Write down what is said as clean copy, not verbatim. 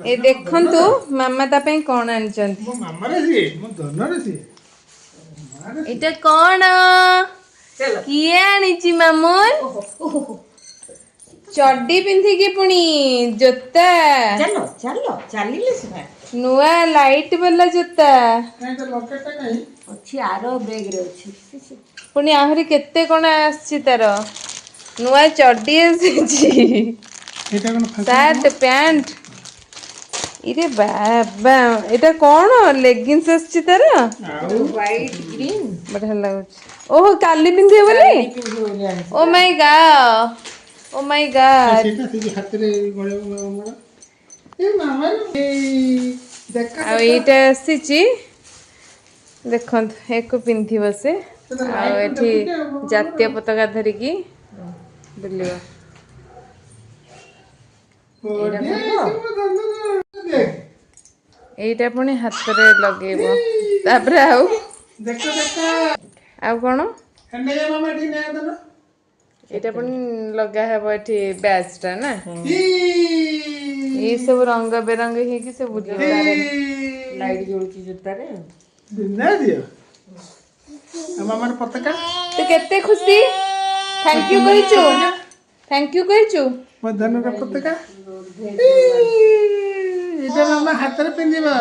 ए देखंतु मामा ता पे कोन आनचंती मो मामा रे जी मो दोनो रे जी एटा कोन किए आनिची मामुन चड्डी पिंधि की पुणी जोता चलो चलो चलिले सिना नुआ लाइट वाला जोता काई तो लॉकेट टा काई अछि आरो बैग रे अछि पुणी आहरी केते कोन आछि तार नुआ चड्डी आछि एटा कोन शर्ट पैंट इरे बाबा एटा कोन लेगिंग्स आछि तार व्हाइट ग्रीन बढ़िया लागुଛି ओहो काली पिंधे बोली oh my God oh my God सेटा से हाथ रे गळे मामा ए मामा ए देखा आ एटा आसीची देखंत एको पिंधि बसे आ एठी जातीय पताका धरिकी बुलियो एटा पुणी हाथ रे लगेबो तापरे आउ देखो देखो आउ कोन हन्ने जा मामा ठी ने दनो एटा पुणी लगा हेबो एठी बैच टा ना ई ये सब रंग बेरंग हे कि सब बुझे लाइट जोड़ची जुत्ता रे ना दियो मामा रे पताका तो केते खुशी थैंक यू कहिचु थैंक यू कहिचु मो धन रे पताका एटा मामा हाथ रे पिंदिबा